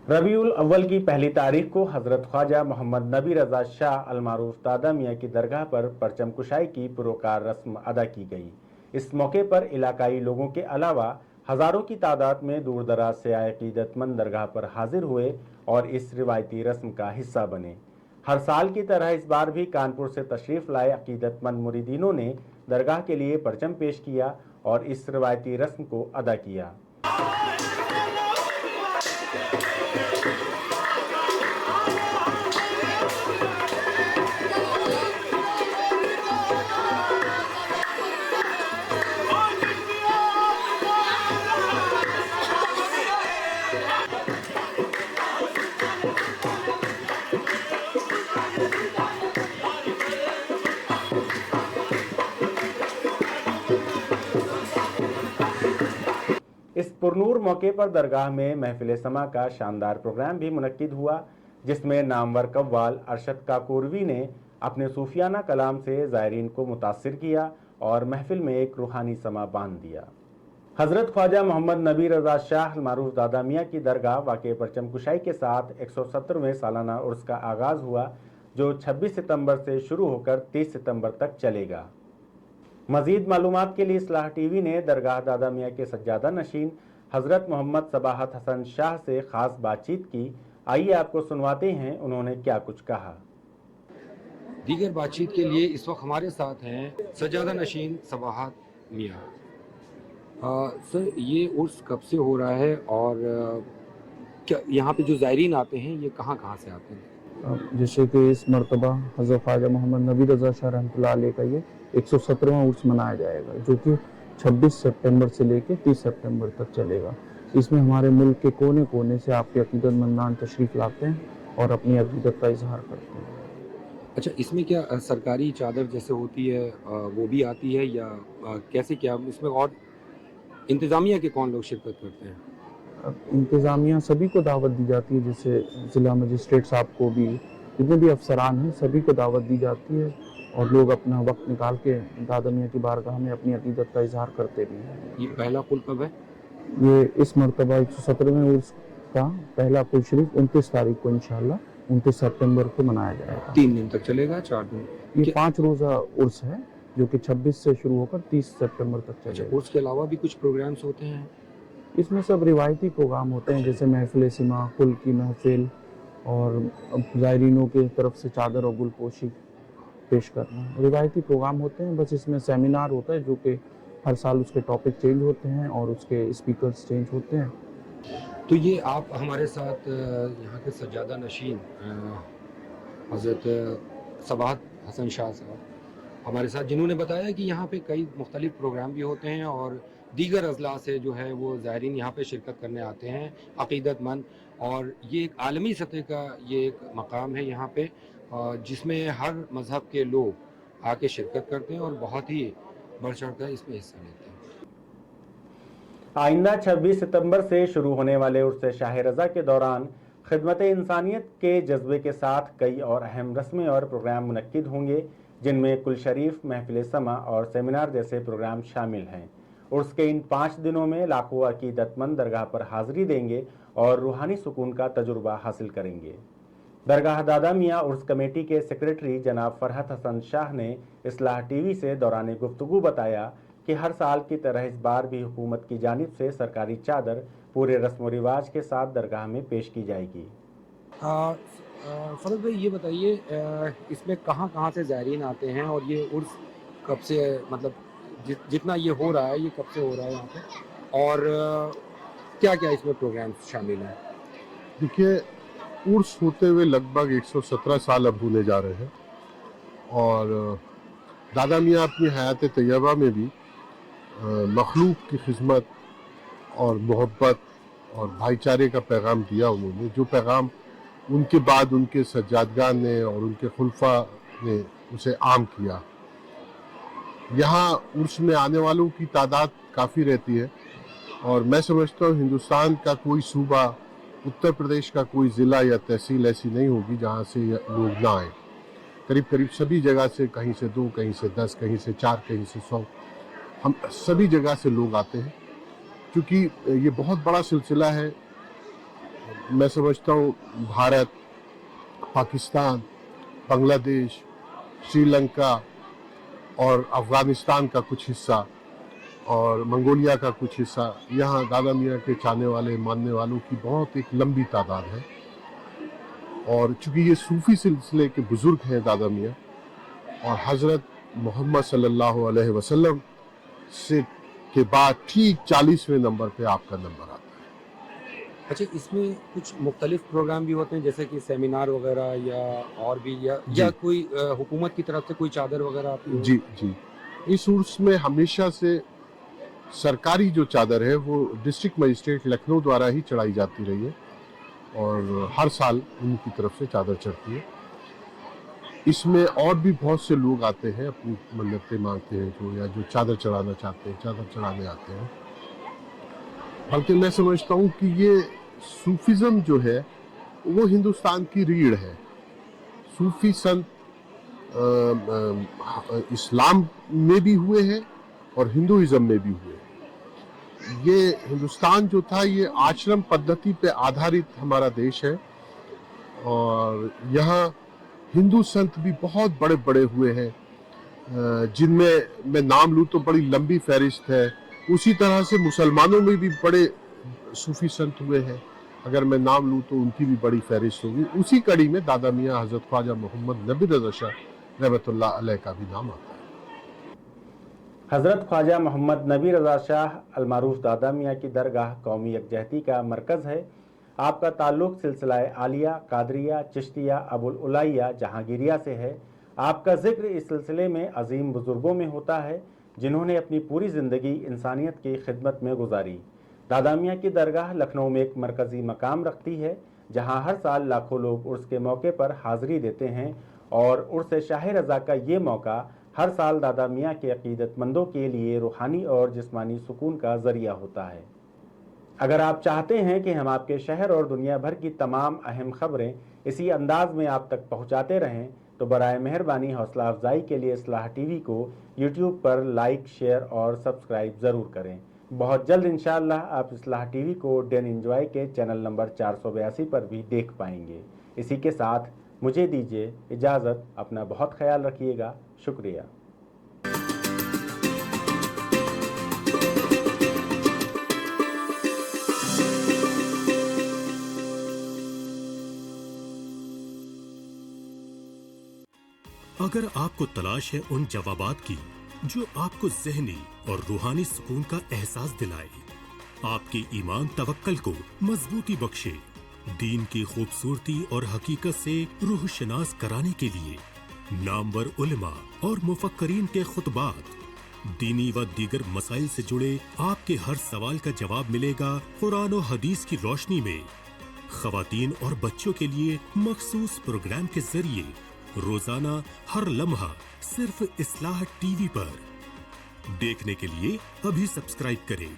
रबीउल अव्वल की पहली तारीख को हजरत ख्वाजा मोहम्मद नबी रजा शाह अलमारूफ दादा मियाँ की दरगाह पर परचम कुशाई की पुरवकार रस्म अदा की गई। इस मौके पर इलाकाई लोगों के अलावा हजारों की तादाद में दूर दराज से आए अकीदतमंद दरगाह पर हाजिर हुए और इस रिवायती रस्म का हिस्सा बने। हर साल की तरह इस बार भी कानपुर से तशरीफ लाए अकीदतमंद मुरीदीनों ने दरगाह के लिए परचम पेश किया और इस रिवायती रस्म को अदा किया। इस पुरनूर मौके पर दरगाह में महफिल समा का शानदार प्रोग्राम भी मुनक्किद हुआ, जिसमें नामवर कव्वाल अरशद काकोरवी ने अपने सूफियाना कलाम से ज़ायरीन को मुतासिर किया और महफिल में एक रूहानी समा बांध दिया। हजरत ख्वाजा मोहम्मद नबी रजा शाह अलमारूफ दादा मियाँ की दरगाह वाक़े परचम कुशाई के साथ 170वें सालाना उर्स का आगाज़ हुआ, जो 26 सितंबर से शुरू होकर 30 सितंबर तक चलेगा। मजीद मालूमात के लिए इस्लाह टीवी ने दरगाह दादा मियाँ के सज्जादा नशीन हजरत मोहम्मद सबाहत हसन शाह से खास बातचीत की। आइए आपको सुनवाते हैं उन्होंने क्या कुछ कहा। दीगर बातचीत के लिए इस वक्त हमारे साथ हैं सज्जादा नशीन सबाहत मियाँ। सर, ये उर्स कब से हो रहा है और क्या यहाँ पे जो ज़ायरीन आते हैं ये कहाँ कहाँ से आते हैं? जैसे कि इस मरतबा हज़रत ख्वाजा मोहम्मद नबी रज़ा शाह रहमतुल्लाह अलैह का ये 117वां उर्स मनाया जाएगा, जो कि 26 सितंबर से लेकर 30 सितंबर तक चलेगा। इसमें हमारे मुल्क के कोने कोने से आपके अकीदतमंदान तशरीफ़ लाते हैं और अपनी अकीदत का इजहार करते हैं। अच्छा, इसमें क्या सरकारी चादर जैसे होती है वो भी आती है या कैसे, क्या इसमें और इंतज़ामिया के कौन लोग शिरकत करते हैं? इंतज़ामिया सभी को दावत दी जाती है, जैसे ज़िला मजिस्ट्रेट साहब को भी, जितने भी अफसरान हैं सभी को दावत दी जाती है और लोग अपना वक्त निकाल के दादा मियाँ की बारगाह में अपनी अकीदत का इजहार करते भी हैं। ये पहला कुल कब है? ये इस मरतबा 117वें उर्स का पहला कुल शरीफ 29 तारीख को इंशाअल्लाह 29 सितंबर को मनाया जाएगा। 3 दिन तक चलेगा, 4 दिन? ये 5 रोज़ा उर्स है जो कि 26 से शुरू होकर 30 सितंबर तक चलेगा। उर्स के अलावा भी कुछ प्रोग्राम्स होते हैं? इसमें सब रिवायती प्रोग्राम होते हैं, जैसे महफिल सिमा, कुल की महफिल और ज़ायरीनों की तरफ से चादर और गुलपोशी पेश करना, रिवायती प्रोग्राम होते हैं। बस इसमें सेमिनार होता है जो कि हर साल उसके टॉपिक चेंज होते हैं और उसके स्पीकर्स चेंज होते हैं। तो ये आप हमारे साथ यहाँ के सज्जादा नशीन हज़रत सबाहत हसन शाह साहब हमारे साथ, जिन्होंने बताया कि यहाँ पे कई मुख्तलिफ प्रोग्राम भी होते हैं और दीगर अजला से जो है वो ज़ायरीन यहाँ पे शिरकत करने आते हैं अक़ीदतमंद, और ये एक आलमी सतह का ये एक मकाम है यहाँ पे जिसमें हर मज़हब के लोग आके शिरकत करते हैं और बहुत ही बढ़ चढ़ कर इसमें हिस्सा लेते हैं। आइंदा 26 सितंबर से शुरू होने वाले उर्स शाह रज़ा के दौरान खिदमत इंसानियत के जज्बे के साथ कई और अहम रस्में और प्रोग्राम मुनक्किद होंगे, जिनमें कुल शरीफ, महफिल समा और सेमिनार जैसे प्रोग्राम शामिल हैं। उर्स के इन 5 दिनों में लाखों अकीदतमंद दरगाह पर हाजिरी देंगे और रूहानी सुकून का तजुर्बा हासिल करेंगे। दरगाह दादा मियाँ उर्स कमेटी के सेक्रेटरी जनाब फरहत हसन शाह ने इस्लाह टीवी से दौरान गुफ्तगू बताया कि हर साल की तरह इस बार भी हुकूमत की जानिब से सरकारी चादर पूरे रस्म व रिवाज के साथ दरगाह में पेश की जाएगी। फरहत भाई, ये बताइए इसमें कहाँ कहाँ से ज़ायरीन आते हैं और ये उर्स कब से, मतलब जितना ये हो रहा है ये कब से हो रहा है यहाँ पे, और क्या क्या इसमें प्रोग्राम्स शामिल हैं? देखिए, उर्स होते हुए लगभग 117 साल अब होने जा रहे हैं और दादा मियाँ अपनी हयात तैयबा में भी मखलूक की खिदमत और मोहब्बत और भाईचारे का पैगाम दिया उन्होंने, जो पैगाम उनके बाद उनके सज्जादगान ने और उनके खुलफा ने उसे आम किया। यहाँ उर्स में आने वालों की तादाद काफ़ी रहती है और मैं समझता हूँ हिंदुस्तान का कोई सूबा, उत्तर प्रदेश का कोई ज़िला या तहसील ऐसी नहीं होगी जहाँ से लोग ना आए। करीब करीब सभी जगह से, कहीं से 2, कहीं से 10, कहीं से 4, कहीं से 100, हम सभी जगह से लोग आते हैं। क्योंकि ये बहुत बड़ा सिलसिला है, मैं समझता हूँ भारत, पाकिस्तान, बांग्लादेश, श्रीलंका और अफ़गानिस्तान का कुछ हिस्सा और मंगोलिया का कुछ हिस्सा, यहाँ दादा मियाँ के चाहने वाले, मानने वालों की बहुत एक लंबी तादाद है। और चूँकि ये सूफ़ी सिलसिले के बुज़ुर्ग हैं दादा मियाँ, और हज़रत मोहम्मद सल्लल्लाहु अलैहि वसल्लम से के बाद ठीक 40वें नंबर पे आपका नंबर आता है। अच्छा, इसमें कुछ मुख्तलिफ प्रोग्राम भी होते हैं जैसे कि सेमिनार वगैरह या और भी, या कोई हुकूमत की तरफ से कोई चादर वगैरह आती है? जी जी, इस उर्स में हमेशा से सरकारी जो चादर है वो डिस्ट्रिक्ट मजिस्ट्रेट लखनऊ द्वारा ही चढ़ाई जाती रही है और हर साल उनकी तरफ से चादर चढ़ती है। इसमें और भी बहुत से लोग आते हैं, अपनी मन्नतें मांगते हैं जो, या जो चादर चढ़ाना चाहते हैं, चादर चढ़ाने आते हैं। बल्कि मैं समझता हूँ कि ये सूफिज़म जो है वो हिंदुस्तान की रीढ़ है। सूफी संत इस्लाम में भी हुए हैं और हिंदुइज्म में भी हुए हैं। ये हिंदुस्तान जो था ये आश्रम पद्धति पे आधारित हमारा देश है और यहाँ हिंदू संत भी बहुत बड़े बड़े हुए हैं, जिनमें मैं नाम लूँ तो बड़ी लंबी फहरिस्त है। उसी तरह से मुसलमानों में भी बड़े सूफी संत हुए हैं, अगर मैं नाम लूँ तो उनकी भी बड़ी फहरिस्त होगी। उसी कड़ी में दादा मियाँ हज़रत ख्वाजा मोहम्मद नबी रज़ा शाह रहमतुल्लाह अलैह का भी नाम आता है। हज़रत ख्वाजा मोहम्मद नबी रज़ा शाह अलमारूफ दादा मियाँ की दरगाह कौमी यकजहती का मरकज़ है। आपका ताल्लुक़ सिलसिलाए आलिया, कादरिया, चिश्तिया, अबुल उलाइया, जहांगीरिया से है। आपका ज़िक्र इस सिलसिले में अजीम बुज़ुर्गों में होता है जिन्होंने अपनी पूरी ज़िंदगी इंसानियत की खिदमत में गुजारी। दादा मियाँ की दरगाह लखनऊ में एक मरकज़ी मकाम रखती है जहाँ हर साल लाखों लोग उर्स के मौके पर हाज़िरी देते हैं और उर्स शाह रज़ा का ये मौका हर साल दादा मियाँ के अक़ीदतमंदों के लिए रूहानी और जिस्मानी सुकून का ज़रिया होता है। अगर आप चाहते हैं कि हम आपके शहर और दुनिया भर की तमाम अहम खबरें इसी अंदाज में आप तक पहुंचाते रहें तो बराए मेहरबानी हौसला अफजाई के लिए इस्लाह टीवी को यूट्यूब पर लाइक, शेयर और सब्सक्राइब ज़रूर करें। बहुत जल्द इंशाअल्लाह आप इस्लाह टीवी को डेन इंजॉय के चैनल नंबर 482 पर भी देख पाएंगे। इसी के साथ मुझे दीजिए इजाज़त। अपना बहुत ख्याल रखिएगा। शुक्रिया। अगर आपको तलाश है उन जवाबात की जो आपको ज़हनी और रूहानी सुकून का एहसास दिलाए, आपके ईमान तवक्कल को मजबूती बख्शे, दीन की खूबसूरती और हकीकत से रूह शनास कराने के लिए नामवर उलमा और मुफक्करीन के खुतबात, दीनी व दीगर मसाइल से जुड़े आपके हर सवाल का जवाब मिलेगा कुरान और हदीस की रोशनी में। खवातीन और बच्चों के लिए मखसूस प्रोग्राम के जरिए रोजाना हर लम्हा सिर्फ इस्लाह टीवी पर। देखने के लिए अभी सब्सक्राइब करें।